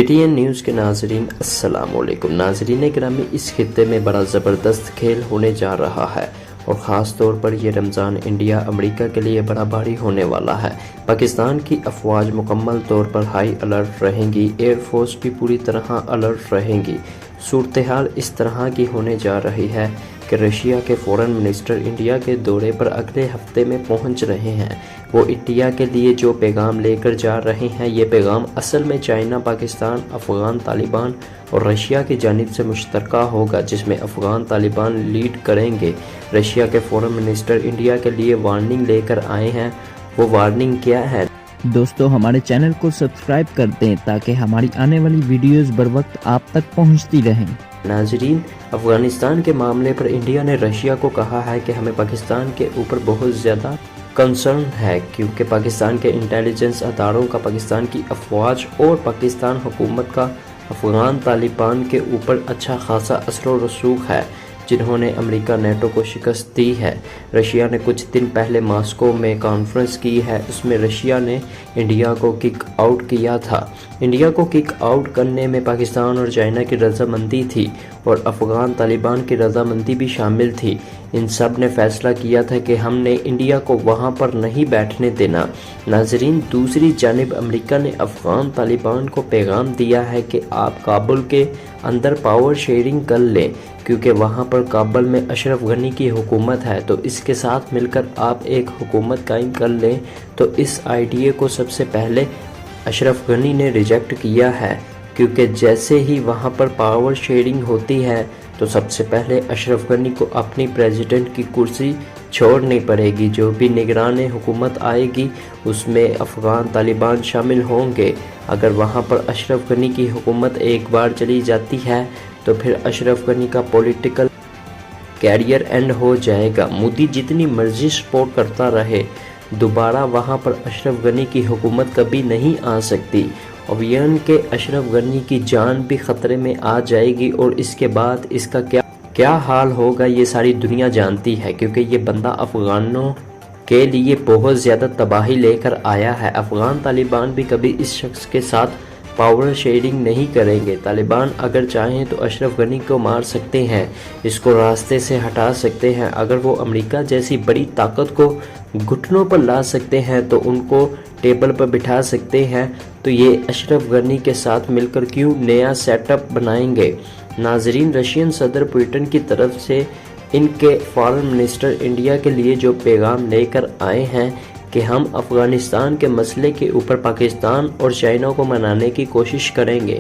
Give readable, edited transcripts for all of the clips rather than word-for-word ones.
KTN news کے ناظرین السلام علیکم۔ ناظرین گرامی، اس خطے میں بڑا زبردست کھیل ہونے جا رہا ہے اور خاص طور پر یہ رمضان انڈیا امریکہ کے لیے بڑا بھاری ہونے والا ہے۔ پاکستان کی افواج مکمل طور پر ہائی الرٹ رہیں گی، ایئر فورس بھی پوری طرح الرٹ رہیں گی۔ صورتحال اس طرح کی ہونے جا رہی ہے کہ رشیا کے فورن منسٹر انڈیا کے دورے پر اگلے ہفتے میں پہنچ رہے ہیں۔ وہ انڈیا کے لیے جو پیغام لے کر جا رہے ہیں، یہ پیغام اصل میں چائنا، پاکستان، افغان طالبان اور رشیا کی جانب سے مشترکہ ہوگا، جس میں افغان طالبان لیڈ کریں گے۔ رشیا کے فورن منسٹر انڈیا کے لیے وارننگ لے کر آئے ہیں۔ وہ وارننگ کیا ہے؟ دوستو، ہمارے چینل کو سبسکرائب کر دیں تاکہ ہماری آنے والی ویڈیوز بر وقت آپ تک پہنچتی رہیں۔ ناظرین، افغانستان کے معاملے پر انڈیا نے رشیا کو کہا ہے کہ ہمیں پاکستان کے اوپر بہت زیادہ کنسرن ہے، کیونکہ پاکستان کے انٹیلیجنس اداروں کا پاکستان کی افواج اور پاکستان حکومت کا افغان طالبان کے اوپر اچھا خاصا اثر و رسوخ ہے، جنہوں نے امریکہ نیٹو کو شکست دی ہے۔ رشیا نے کچھ دن پہلے ماسکو میں کانفرنس کی ہے، اس میں رشیا نے انڈیا کو کک آؤٹ کیا تھا۔ انڈیا کو کک آؤٹ کرنے میں پاکستان اور چائنا کی رضامندی تھی اور افغان طالبان کی رضامندی بھی شامل تھی۔ ان سب نے فیصلہ کیا تھا کہ ہم نے انڈیا کو وہاں پر نہیں بیٹھنے دینا۔ ناظرین، دوسری جانب امریکہ نے افغان طالبان کو پیغام دیا ہے کہ آپ کابل کے اندر پاور شیئرنگ کر لیں، کیونکہ وہاں پر کابل میں اشرف غنی کی حکومت ہے، تو اس کے ساتھ مل کر آپ ایک حکومت قائم کر لیں۔ تو اس آئیڈیا کو سب سے پہلے اشرف غنی نے ریجیکٹ کیا ہے، کیونکہ جیسے ہی وہاں پر پاور شیئرنگ ہوتی ہے تو سب سے پہلے اشرف غنی کو اپنی پریزیڈنٹ کی کرسی چھوڑنی پڑے گی۔ جو بھی نگران حکومت آئے گی اس میں افغان طالبان شامل ہوں گے۔ اگر وہاں پر اشرف غنی کی حکومت ایک بار چلی جاتی ہے تو پھر اشرف غنی کا پولیٹیکل کیریئر اینڈ ہو جائے گا۔ مودی جتنی مرضی سپورٹ کرتا رہے، دوبارہ وہاں پر اشرف غنی کی حکومت کبھی نہیں آ سکتی۔ اویان کے اشرف غنی کی جان بھی خطرے میں آ جائے گی اور اس کے بعد اس کا کیا حال ہوگا یہ ساری دنیا جانتی ہے، کیونکہ یہ بندہ افغانوں کے لیے بہت زیادہ تباہی لے کر آیا ہے۔ افغان طالبان بھی کبھی اس شخص کے ساتھ پاور شیئرنگ نہیں کریں گے۔ طالبان اگر چاہیں تو اشرف غنی کو مار سکتے ہیں، اس کو راستے سے ہٹا سکتے ہیں۔ اگر وہ امریکہ جیسی بڑی طاقت کو گھٹنوں پر لا سکتے ہیں تو ان کو ٹیبل پر بٹھا سکتے ہیں، تو یہ اشرف غنی کے ساتھ مل کر کیوں نیا سیٹ اپ بنائیں گے؟ ناظرین، رشین صدر پوٹن کی طرف سے ان کے فارن منسٹر انڈیا کے لیے جو پیغام لے کر آئے ہیں کہ ہم افغانستان کے مسئلے کے اوپر پاکستان اور چائنا کو منانے کی کوشش کریں گے۔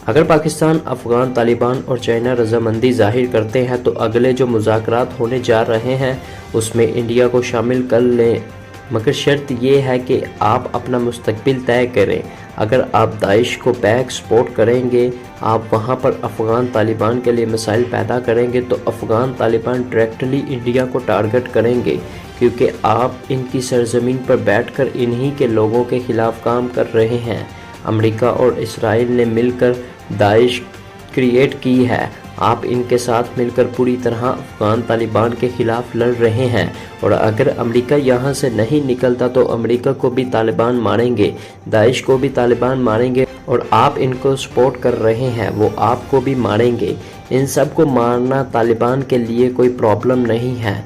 اگر پاکستان، افغان طالبان اور چائنا رضامندی ظاہر کرتے ہیں تو اگلے جو مذاکرات ہونے جا رہے ہیں اس میں انڈیا کو شامل کر لیں، مگر شرط یہ ہے کہ آپ اپنا مستقبل طے کریں۔ اگر آپ داعش کو بیک سپورٹ کریں گے، آپ وہاں پر افغان طالبان کے لیے مسائل پیدا کریں گے، تو افغان طالبان ڈائریکٹلی انڈیا کو ٹارگٹ کریں گے، کیونکہ آپ ان کی سرزمین پر بیٹھ کر انہی کے لوگوں کے خلاف کام کر رہے ہیں۔ امریکہ اور اسرائیل نے مل کر داعش کریٹ کی ہے، آپ ان کے ساتھ مل کر پوری طرح افغان طالبان کے خلاف لڑ رہے ہیں، اور اگر امریکہ یہاں سے نہیں نکلتا تو امریکہ کو بھی طالبان ماریں گے، داعش کو بھی طالبان ماریں گے، اور آپ ان کو سپورٹ کر رہے ہیں وہ آپ کو بھی ماریں گے۔ ان سب کو مارنا طالبان کے لیے کوئی پرابلم نہیں ہے،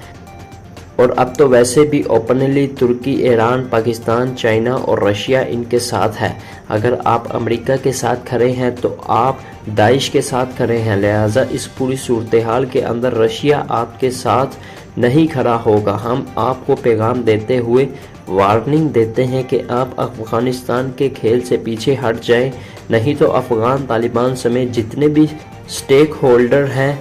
اور اب تو ویسے بھی اوپنلی ترکی، ایران، پاکستان، چائنا اور رشیا ان کے ساتھ ہے۔ اگر آپ امریکہ کے ساتھ کھڑے ہیں تو آپ داعش کے ساتھ کھڑے ہیں، لہٰذا اس پوری صورتحال کے اندر رشیا آپ کے ساتھ نہیں کھڑا ہوگا۔ ہم آپ کو پیغام دیتے ہوئے وارننگ دیتے ہیں کہ آپ افغانستان کے کھیل سے پیچھے ہٹ جائیں، نہیں تو افغان طالبان سمیت جتنے بھی سٹیک ہولڈر ہیں،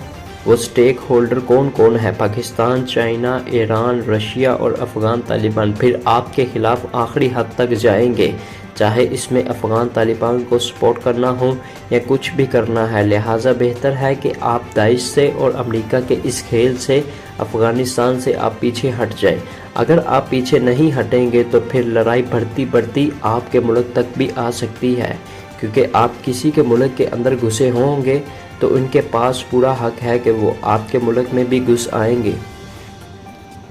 وہ سٹیک ہولڈر کون کون ہے؟ پاکستان، چائنا، ایران، رشیا اور افغان طالبان پھر آپ کے خلاف آخری حد تک جائیں گے، چاہے اس میں افغان طالبان کو سپورٹ کرنا ہو یا کچھ بھی کرنا ہے۔ لہٰذا بہتر ہے کہ آپ داعش سے اور امریکہ کے اس کھیل سے، افغانستان سے آپ پیچھے ہٹ جائیں۔ اگر آپ پیچھے نہیں ہٹیں گے تو پھر لڑائی بڑھتی آپ کے ملک تک بھی آ سکتی ہے، کیونکہ آپ کسی کے ملک کے اندر گھسے ہوں گے تو ان کے پاس پورا حق ہے کہ وہ آپ کے ملک میں بھی گھس آئیں گے۔